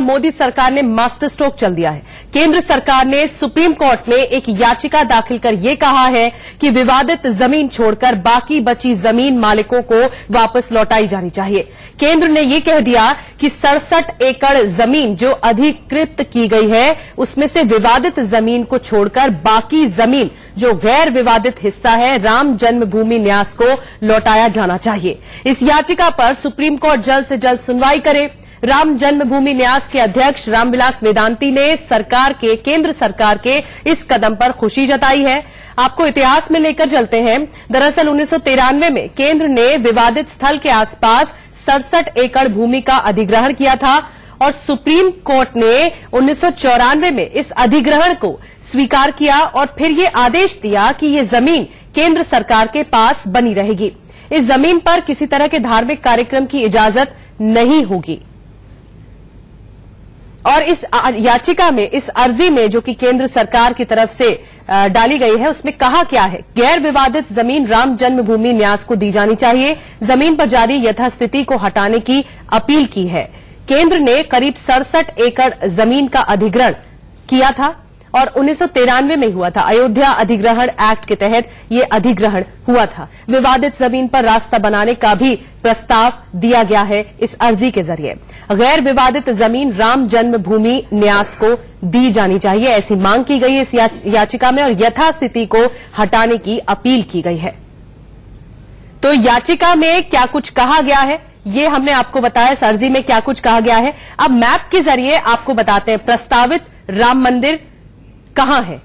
मोदी सरकार ने master stroke चल दिया है। केंद्र सरकार ने सुप्रीम कोर्ट में एक याचिका दाखिल कर यह कहा है कि विवादित जमीन छोड़कर बाकी बची जमीन मालिकों को वापस लौटाई जानी चाहिए। केंद्र ने यह कह दिया कि 67 एकड़ जमीन जो अधिकृत की गई है उसमें से विवादित जमीन को छोड़कर बाकी जमीन जो गैर विवादित हिस्सा है राम जन्मभूमि न्यास को लौटाया जाना चाहिए। इस याचिका पर सुप्रीम कोर्ट जल्द से जल्द सुनवाई करे। राम जन्मभूमि न्यास के अध्यक्ष रामविलास वेदांती ने केंद्र सरकार के इस कदम पर खुशी जताई है। आपको इतिहास में लेकर चलते हैं। दरअसल 1993 में केंद्र ने विवादित स्थल के आसपास 67 एकड़ भूमि का अधिग्रहण किया था और सुप्रीम कोर्ट ने 1994 में इस अधिग्रहण को स्वीकार किया और फिर ये आदेश दिया कि ये जमीन केंद्र सरकार के पास बनी रहेगी। इस जमीन पर किसी तरह के धार्मिक कार्यक्रम की इजाजत नहीं होगी। और इस याचिका में, इस अर्जी में जो कि केंद्र सरकार की तरफ से डाली गई है, उसमें कहा क्या है? गैर विवादित जमीन राम जन्मभूमि न्यास को दी जानी चाहिए। जमीन पर जारी यथास्थिति को हटाने की अपील की है। केंद्र ने करीब 67 एकड़ जमीन का अधिग्रहण किया था और 1993 में हुआ था। अयोध्या अधिग्रहण एक्ट के तहत ये अधिग्रहण हुआ था। विवादित जमीन पर रास्ता बनाने का भी प्रस्ताव दिया गया है इस अर्जी के जरिए। गैर विवादित जमीन राम जन्मभूमि न्यास को दी जानी चाहिए, ऐसी मांग की गई है इस याचिका में और यथास्थिति को हटाने की अपील की गई है। तो याचिका में क्या कुछ कहा गया है ये हमने आपको बताया। इस अर्जी में क्या कुछ कहा गया है अब मैप के जरिए आपको बताते हैं। प्रस्तावित राम मंदिर कहां है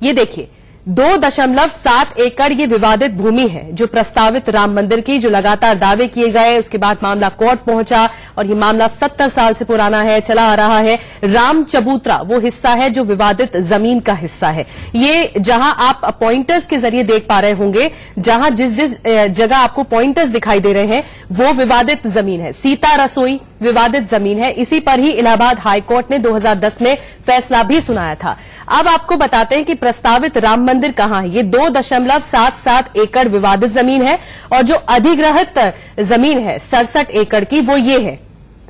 ये देखिए। 2.7 एकड़ ये विवादित भूमि है जो प्रस्तावित राम मंदिर की, जो लगातार दावे किए गए। उसके बाद मामला कोर्ट पहुंचा और ये मामला 70 साल से पुराना है, चला आ रहा है। राम चबूतरा वो हिस्सा है जो विवादित जमीन का हिस्सा है। ये जहां आप पॉइंटर्स के जरिए देख पा रहे होंगे, जहां जिस जगह आपको पॉइंटर्स दिखाई दे रहे हैं वो विवादित जमीन है। सीता रसोई विवादित जमीन है। इसी पर ही इलाहाबाद हाईकोर्ट ने 2010 में फैसला भी सुनाया था। अब आपको बताते हैं कि प्रस्तावित राम मंदिर कहां है। ये 2.77 एकड़ विवादित जमीन है और जो अधिग्रहित जमीन है 67 एकड़ की, वो ये है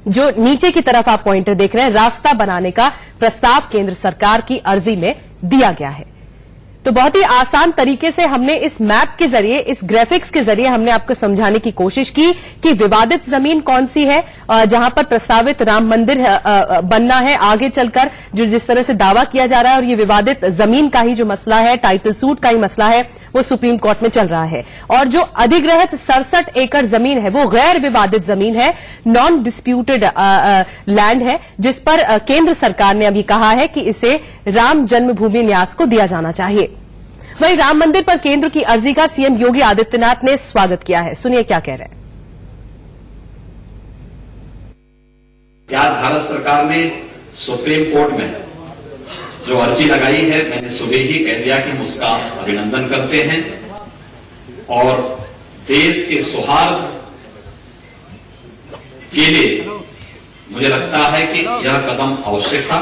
जो नीचे की तरफ आप पॉइंटर देख रहे हैं। रास्ता बनाने का प्रस्ताव केंद्र सरकार की अर्जी में दिया गया है। तो बहुत ही आसान तरीके से हमने इस मैप के जरिए, इस ग्राफिक्स के जरिए हमने आपको समझाने की कोशिश की कि विवादित जमीन कौन सी है जहां पर प्रस्तावित राम मंदिर बनना है आगे चलकर, जो जिस तरह से दावा किया जा रहा है। और ये विवादित जमीन का ही जो मसला है, टाइटल सूट का ही मसला है, वो सुप्रीम कोर्ट में चल रहा है। और जो अधिग्रहित 67 एकड़ जमीन है वो गैर विवादित जमीन है, नॉन डिस्प्यूटेड लैंड है, जिस पर केंद्र सरकार ने अभी कहा है कि इसे राम जन्मभूमि न्यास को दिया जाना चाहिए। वहीं राम मंदिर पर केंद्र की अर्जी का सीएम योगी आदित्यनाथ ने स्वागत किया है। सुनिए क्या कह रहे हैं। आज भारत सरकार ने सुप्रीम कोर्ट में जो अर्जी लगाई है, मैंने सुबह ही कह दिया कि हम उसका अभिनंदन करते हैं और देश के सौहार्द के लिए मुझे लगता है कि यह कदम आवश्यक था।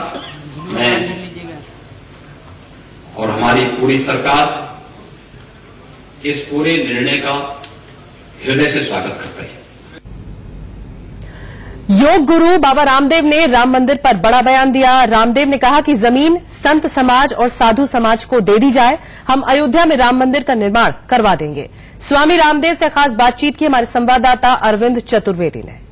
मैं और हमारी पूरी सरकार इस पूरे निर्णय का हृदय से स्वागत करते हैं। योग गुरु बाबा रामदेव ने राम मंदिर पर बड़ा बयान दिया। रामदेव ने कहा कि जमीन संत समाज और साधु समाज को दे दी जाए, हम अयोध्या में राम मंदिर का निर्माण करवा देंगे। स्वामी रामदेव से खास बातचीत की हमारे संवाददाता अरविंद चतुर्वेदी ने।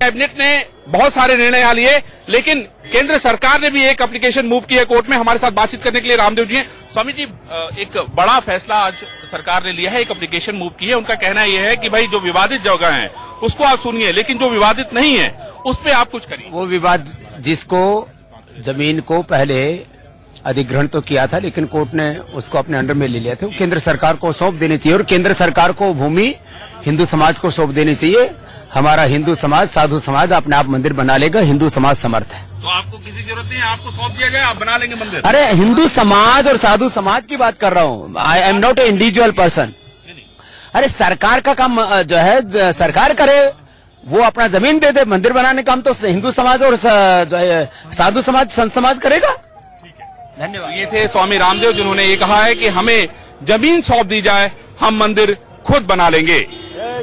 कैबिनेट ने बहुत सारे निर्णय लिए, लेकिन केंद्र सरकार ने भी एक एप्लीकेशन मूव की है कोर्ट में। हमारे साथ बातचीत करने के लिए रामदेव जी हैं। स्वामी जी, एक बड़ा फैसला आज सरकार ने लिया है, एक एप्लीकेशन मूव की है। उनका कहना यह है कि भाई जो विवादित जगह है उसको आप सुनिए, लेकिन जो विवादित नहीं है उस पर आप कुछ करिए। वो विवाद जिसको जमीन को पहले अधिग्रहण तो किया था, लेकिन कोर्ट ने उसको अपने अंडर में ले लिया था, केंद्र सरकार को सौंप देनी चाहिए और केंद्र सरकार को भूमि हिंदू समाज को सौंप देनी चाहिए। हमारा हिंदू समाज, साधु समाज अपने आप मंदिर बना लेगा। हिंदू समाज समर्थ है, तो आपको किसी जरूरत नहीं है, आपको सौंप दिया गया, आप बना लेंगे मंदिर। अरे हिंदू समाज और साधु समाज की बात कर रहा हूँ। I am not a individual person. अरे सरकार का काम जो है सरकार करे, वो अपना जमीन दे दे, मंदिर बनाने का काम तो हिंदू समाज और जो है साधु समाज, संत समाज करेगा। धन्यवाद। ये थे स्वामी रामदेव, जिन्होंने ये कहा है कि हमें जमीन सौंप दी जाए, हम मंदिर खुद बना लेंगे।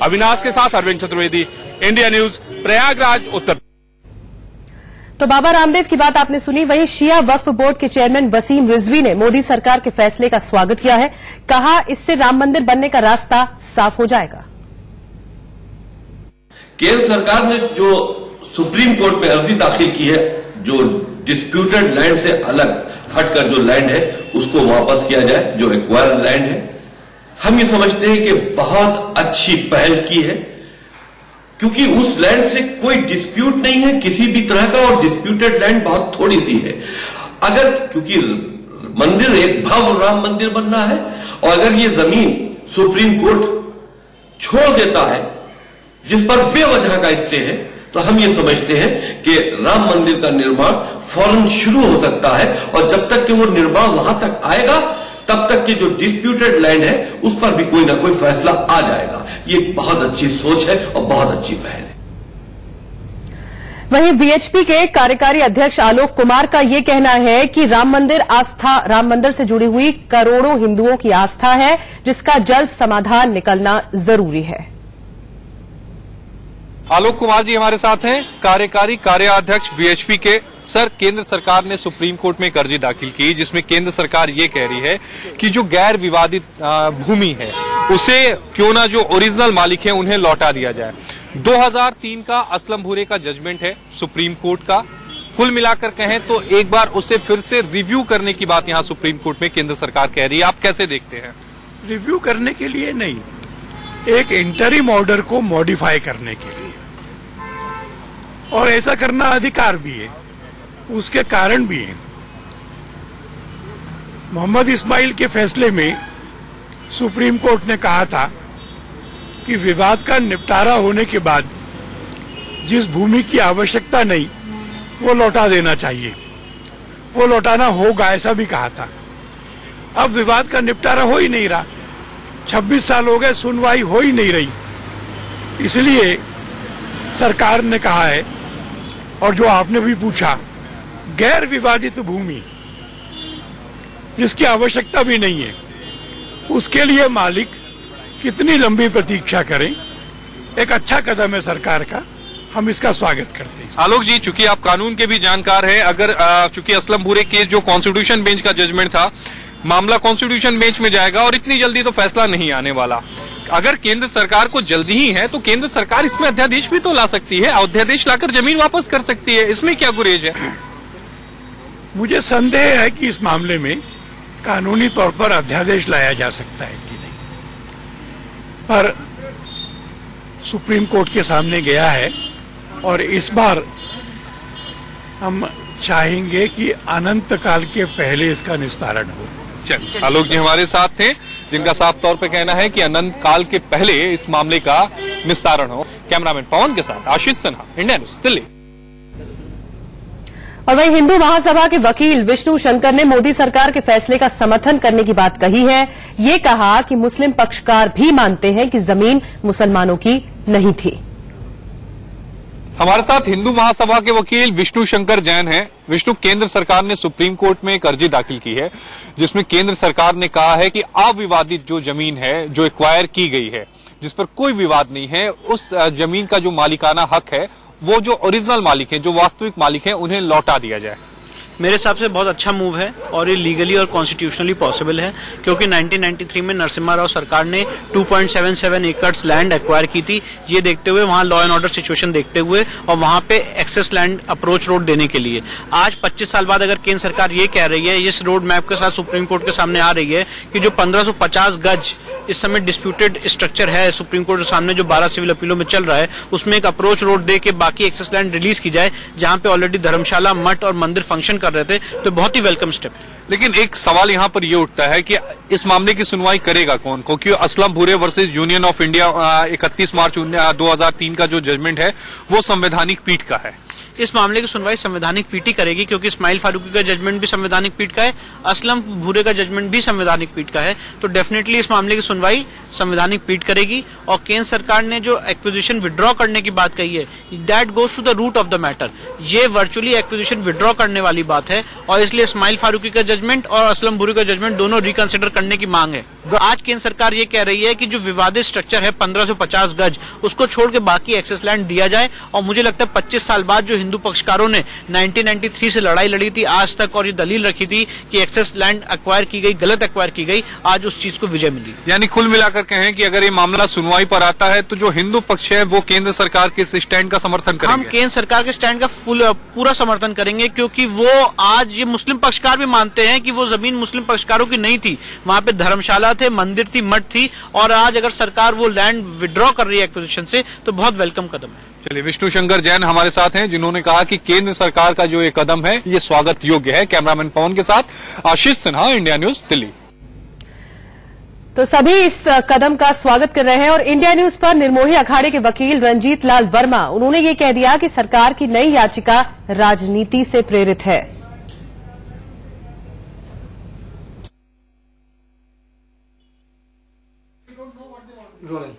अविनाश के साथ अरविंद चतुर्वेदी, इंडिया न्यूज, प्रयागराज, उत्तर। तो बाबा रामदेव की बात आपने सुनी। वहीं शिया वक्फ बोर्ड के चेयरमैन वसीम रिजवी ने मोदी सरकार के फैसले का स्वागत किया है। कहा, इससे राम मंदिर बनने का रास्ता साफ हो जाएगा। केंद्र सरकार ने जो सुप्रीम कोर्ट में अर्जी दाखिल की है, जो डिस्प्यूटेड लैंड से अलग हटकर जो लैंड है उसको वापस किया जाए, जो एक्वायर्ड लैंड है, हम ये समझते हैं कि बहुत अच्छी पहल की है, क्योंकि उस लैंड से कोई डिस्प्यूट नहीं है किसी भी तरह का, और डिस्प्यूटेड लैंड बहुत थोड़ी सी है। अगर क्योंकि मंदिर एक भव्य राम मंदिर बनना है, और अगर ये जमीन सुप्रीम कोर्ट छोड़ देता है जिस पर बेवजह का स्टे है, तो हम ये समझते हैं कि राम मंदिर का निर्माण फौरन शुरू हो सकता है, और जब तक कि वो निर्माण वहां तक आएगा तब तक की जो डिस्प्यूटेड लैंड है उस पर भी कोई ना कोई फैसला आ जाएगा। ये बहुत अच्छी सोच है और बहुत अच्छी पहल है। वहीं वीएचपी के कार्यकारी अध्यक्ष आलोक कुमार का ये कहना है कि राम मंदिर से जुड़ी हुई करोड़ों हिंदुओं की आस्था है, जिसका जल्द समाधान निकलना जरूरी है। आलोक कुमार जी हमारे साथ हैं, कार्यकारी कार्याध्यक्ष वीएचपी के। सर, केंद्र सरकार ने सुप्रीम कोर्ट में एक अर्जी दाखिल की जिसमें केंद्र सरकार ये कह रही है कि जो गैर विवादित भूमि है उसे क्यों ना जो ओरिजिनल मालिक है उन्हें लौटा दिया जाए। 2003 का असलम भूरे का जजमेंट है सुप्रीम कोर्ट का। कुल मिलाकर कहें तो एक बार उसे फिर से रिव्यू करने की बात यहां सुप्रीम कोर्ट में केंद्र सरकार कह रही है। आप कैसे देखते हैं? रिव्यू करने के लिए नहीं, एक इंटरिम ऑर्डर को मॉडिफाई करने के लिए, और ऐसा करना अधिकार भी है, उसके कारण भी है। मोहम्मद इस्माइल के फैसले में सुप्रीम कोर्ट ने कहा था कि विवाद का निपटारा होने के बाद जिस भूमि की आवश्यकता नहीं वो लौटा देना चाहिए, वो लौटाना होगा, ऐसा भी कहा था। अब विवाद का निपटारा हो ही नहीं रहा, 26 साल हो गए, सुनवाई हो ही नहीं रही। इसलिए सरकार ने कहा है, और जो आपने भी पूछा, गैर विवादित भूमि जिसकी आवश्यकता भी नहीं है उसके लिए मालिक कितनी लंबी प्रतीक्षा करें, एक अच्छा कदम है सरकार का, हम इसका स्वागत करते हैं। आलोक जी, चूंकि आप कानून के भी जानकार हैं, अगर चूंकि असलम भूरे केस जो कॉन्स्टिट्यूशन बेंच का जजमेंट था, मामला कॉन्स्टिट्यूशन बेंच में जाएगा और इतनी जल्दी तो फैसला नहीं आने वाला। अगर केंद्र सरकार को जल्दी ही है तो केंद्र सरकार इसमें अध्यादेश भी तो ला सकती है, अध्यादेश लाकर जमीन वापस कर सकती है, इसमें क्या गुरेज है? मुझे संदेह है कि इस मामले में कानूनी तौर पर अध्यादेश लाया जा सकता है कि नहीं, पर सुप्रीम कोर्ट के सामने गया है, और इस बार हम चाहेंगे कि अनंत काल के पहले इसका निस्तारण हो। आलोक जी हमारे साथ थे, जिनका साफ तौर पे कहना है कि अनंत काल के पहले इस मामले का निस्तारण हो। कैमरामैन पवन के साथ आशीष सिन्हा, इंडिया न्यूज, दिल्ली। और वहीं हिंदू महासभा के वकील विष्णु शंकर ने मोदी सरकार के फैसले का समर्थन करने की बात कही है। ये कहा कि मुस्लिम पक्षकार भी मानते हैं कि जमीन मुसलमानों की नहीं थी। हमारे साथ हिंदू महासभा के वकील विष्णु शंकर जैन हैं। विष्णु, केंद्र सरकार ने सुप्रीम कोर्ट में एक अर्जी दाखिल की है जिसमें केंद्र सरकार ने कहा है कि अविवादित जो जमीन है, जो एक्वायर की गई है, जिस पर कोई विवाद नहीं है, उस जमीन का जो मालिकाना हक है, वो जो ओरिजिनल मालिक है, जो वास्तविक मालिक है, उन्हें लौटा दिया जाए। मेरे हिसाब से बहुत अच्छा मूव है और ये लीगली और कॉन्स्टिट्यूशनली पॉसिबल है, क्योंकि 1993 में नरसिम्हा राव सरकार ने 2.77 एकड़ लैंड एक्वायर की थी, ये देखते हुए, वहां लॉ एंड ऑर्डर सिचुएशन देखते हुए, और वहां पे एक्सेस लैंड अप्रोच रोड देने के लिए। आज 25 साल बाद अगर केंद्र सरकार ये कह रही है, इस रोड मैप के साथ सुप्रीम कोर्ट के सामने आ रही है कि जो 1550 गज इस समय डिस्प्यूटेड स्ट्रक्चर है सुप्रीम कोर्ट के सामने, जो 12 सिविल अपीलों में चल रहा है, उसमें एक अप्रोच रोड दे के बाकी एक्सेस लैंड रिलीज की जाए, जहां पे ऑलरेडी धर्मशाला, मठ और मंदिर फंक्शन कर रहे थे, तो बहुत ही वेलकम स्टेप है। लेकिन एक सवाल यहां पर यह उठता है कि इस मामले की सुनवाई करेगा कौन? क्योंकि असलम भूरे वर्सेस यूनियन ऑफ इंडिया 31 मार्च 2003 का जो जजमेंट है वो संवैधानिक पीठ का है। इस मामले की सुनवाई संवैधानिक पीठ ही करेगी, क्योंकि इस्माइल फारूकी का जजमेंट भी संवैधानिक पीठ का है, असलम भूरे का जजमेंट भी संवैधानिक पीठ का है, तो डेफिनेटली इस मामले की सुनवाई संवैधानिक पीठ करेगी। और केंद्र सरकार ने जो एक्विजिशन विड्रॉ करने की बात कही है, that goes to the root of the matter. ये वर्चुअली एक्विजिशन विड्रॉ करने वाली बात है, और इसलिए इस्माइल फारूकी का जजमेंट और असलम भूरे का जजमेंट दोनों रिकंसिडर करने की मांग है। आज केंद्र सरकार ये कह रही है कि जो विवादित स्ट्रक्चर है 1550 गज, उसको छोड़ के बाकी एक्सेस लैंड दिया जाए। और मुझे लगता है 25 साल बाद जो हिंदू पक्षकारों ने 1993 से लड़ाई लड़ी थी आज तक, और ये दलील रखी थी कि एक्सेस लैंड एक्वायर की गई, गलत एक्वायर की गई, आज उस चीज को विजय मिली। यानी कुल मिलाकर कहें कि अगर ये मामला सुनवाई पर आता है तो जो हिंदू पक्ष है वो केंद्र सरकार के इस स्टैंड का समर्थन करेंगे। हम केंद्र सरकार के स्टैंड का पूरा समर्थन करेंगे, क्योंकि वो आज ये मुस्लिम पक्षकार भी मानते हैं कि वो जमीन मुस्लिम पक्षकारों की नहीं थी, वहां पे धर्मशाला थे, मंदिर थी, मठ थी, और आज अगर सरकार वो लैंड विड्रॉ कर रही है एक्विजिशन से तो बहुत वेलकम कदम है। चलिए, विष्णु शंकर जैन हमारे साथ हैं, जिन्होंने कहा कि केंद्र सरकार का जो ये कदम है ये स्वागत योग्य है। कैमरामैन पवन के साथ आशीष सिन्हा, इंडिया न्यूज, दिल्ली। तो सभी इस कदम का स्वागत कर रहे हैं। और इंडिया न्यूज पर निर्मोही अखाड़े के वकील रंजीत लाल वर्मा, उन्होंने ये कह दिया कि सरकार की नई याचिका राजनीति से प्रेरित है।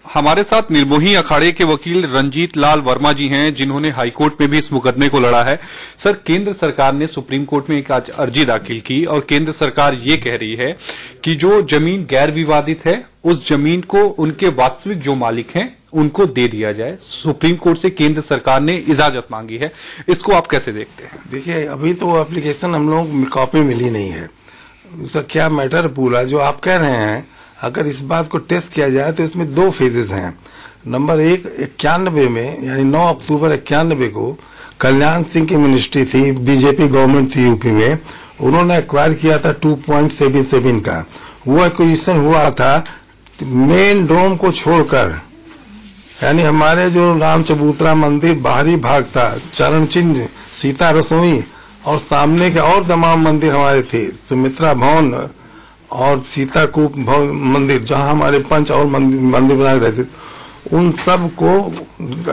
हमारे साथ निर्मोही अखाड़े के वकील रंजीत लाल वर्मा जी हैं, जिन्होंने हाईकोर्ट में भी इस मुकदमे को लड़ा है। सर, केंद्र सरकार ने सुप्रीम कोर्ट में एक आज अर्जी दाखिल की और केंद्र सरकार ये कह रही है कि जो जमीन गैर विवादित है उस जमीन को उनके वास्तविक जो मालिक हैं उनको दे दिया जाए। सुप्रीम कोर्ट से केंद्र सरकार ने इजाजत मांगी है, इसको आप कैसे देखते हैं? देखिए, अभी तो वो एप्लीकेशन हम लोग कॉपी मिली नहीं है, उसका क्या मैटर पूरा जो आप कह रहे हैं, अगर इस बात को टेस्ट किया जाए तो इसमें 2 फेजेस हैं। नंबर 1, 91 में यानी 9 अक्टूबर 91 को कल्याण सिंह की मिनिस्ट्री थी, बीजेपी गवर्नमेंट थी यूपी में, उन्होंने एक्वायर किया था 2.77 का। वो एक्विजिशन हुआ था मेन डोम को छोड़कर, यानी हमारे जो राम चबूतरा मंदिर बाहरी भाग था, चरण चिन्ह, सीता रसोई और सामने के और तमाम मंदिर हमारे थे, सुमित्रा भवन और सीता कूप मंदिर, जहां हमारे 5 और मंदिर बनाए रहते, उन सब को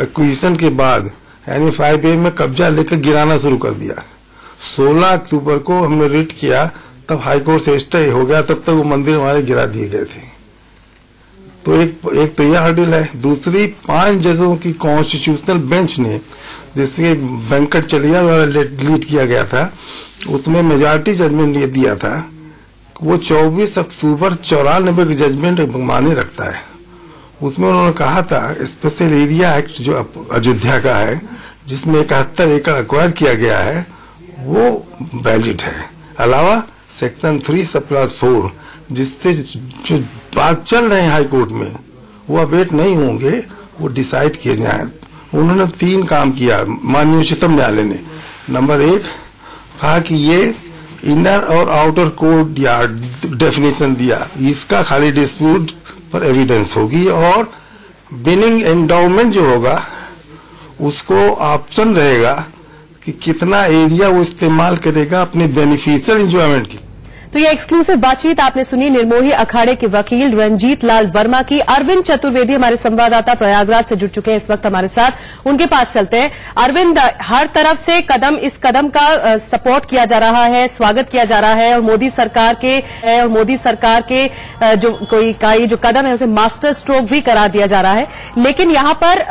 एक्विजिशन के बाद यानी 5A में कब्जा लेकर गिराना शुरू कर दिया। 16 अक्टूबर को हमने रिट किया, तब हाईकोर्ट से स्टे हो गया, तब तक वो मंदिर हमारे गिरा दिए गए थे। तो एक तो यह हर्डल है। दूसरी, 5 जजों की कॉन्स्टिट्यूशनल बेंच ने, जिसके वेंकट चलिया द्वारा लीड किया गया था, उसमें मेजॉरिटी जजमेंट ये दिया था, वो 24 अक्टूबर 94 की जजमेंट माने रखता है। उसमें उन्होंने कहा था स्पेशल एरिया एक्ट जो अयोध्या का है, जिसमें 71 एकड़ एक्वायर किया गया है, वो वैलिड है। अलावा सेक्शन 3(4) जिससे जो बात चल रहे हैं हाई कोर्ट में वो अवेट नहीं होंगे, वो डिसाइड किए जाए। उन्होंने 3 काम किया माननीय उच्चतम न्यायालय ने। नंबर 1 कहा कि ये इनर और आउटर कोर्ट यार्ड डेफिनेशन दिया, इसका खाली डिस्प्यूट पर एविडेंस होगी, और बिनिंग एंडाउमेंट जो होगा उसको ऑप्शन रहेगा कि कितना एरिया वो इस्तेमाल करेगा अपने बेनिफिशियल एंजॉयमेंट की। तो ये एक्सक्लूसिव बातचीत आपने सुनी निर्मोही अखाड़े के वकील रंजीत लाल वर्मा की। अरविंद चतुर्वेदी हमारे संवाददाता प्रयागराज से जुड़ चुके हैं इस वक्त हमारे साथ, उनके पास चलते हैं। अरविंद, हर तरफ से इस कदम का सपोर्ट किया जा रहा है, स्वागत किया जा रहा है, और मोदी सरकार के जो कदम है उसे मास्टर स्ट्रोक भी करार दिया जा रहा है। लेकिन यहां पर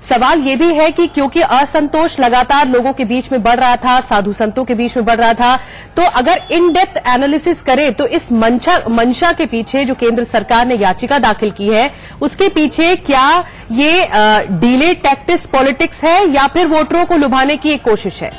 सवाल ये भी है कि क्योंकि असंतोष लगातार लोगों के बीच में बढ़ रहा था, साधु संतों के बीच में बढ़ रहा था, तो अगर इन डेप्थ एनालिसिस करें तो इस मंशा के पीछे जो केंद्र सरकार ने याचिका दाखिल की है उसके पीछे क्या ये डीले टैक्टिक्स पॉलिटिक्स है या फिर वोटरों को लुभाने की एक कोशिश है?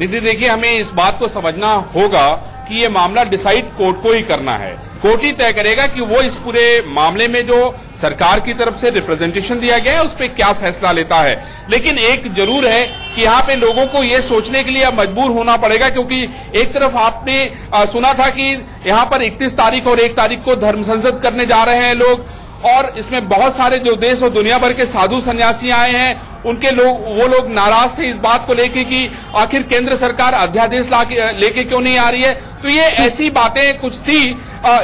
निधि, देखिए, हमें इस बात को समझना होगा कि ये मामला डिसाइड कोर्ट को ही करना है। कोर्ट ही तय करेगा कि वो इस पूरे मामले में जो सरकार की तरफ से रिप्रेजेंटेशन दिया गया है उस पर क्या फैसला लेता है। लेकिन एक जरूर है कि यहाँ पे लोगों को ये सोचने के लिए अब मजबूर होना पड़ेगा, क्योंकि एक तरफ आपने सुना था कि यहाँ पर 31 तारीख और 1 तारीख को धर्म संसद करने जा रहे हैं लोग, और इसमें बहुत सारे जो देश और दुनिया भर के साधु सन्यासी आए हैं, वो लोग नाराज थे इस बात को लेके कि आखिर केंद्र सरकार अध्यादेश लेके क्यों नहीं आ रही है। तो ये ऐसी बातें कुछ थी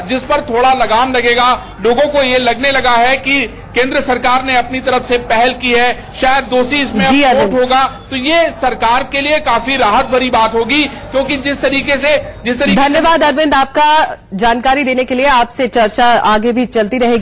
जिस पर थोड़ा लगाम लगेगा। लोगों को ये लगने लगा है कि केंद्र सरकार ने अपनी तरफ से पहल की है, शायद दोषी इसमें कोर्ट होगा, तो ये सरकार के लिए काफी राहत भरी बात होगी, क्योंकि जिस तरीके से धन्यवाद अरविंद आपका जानकारी देने के लिए। आपसे चर्चा आगे भी चलती रहेगी।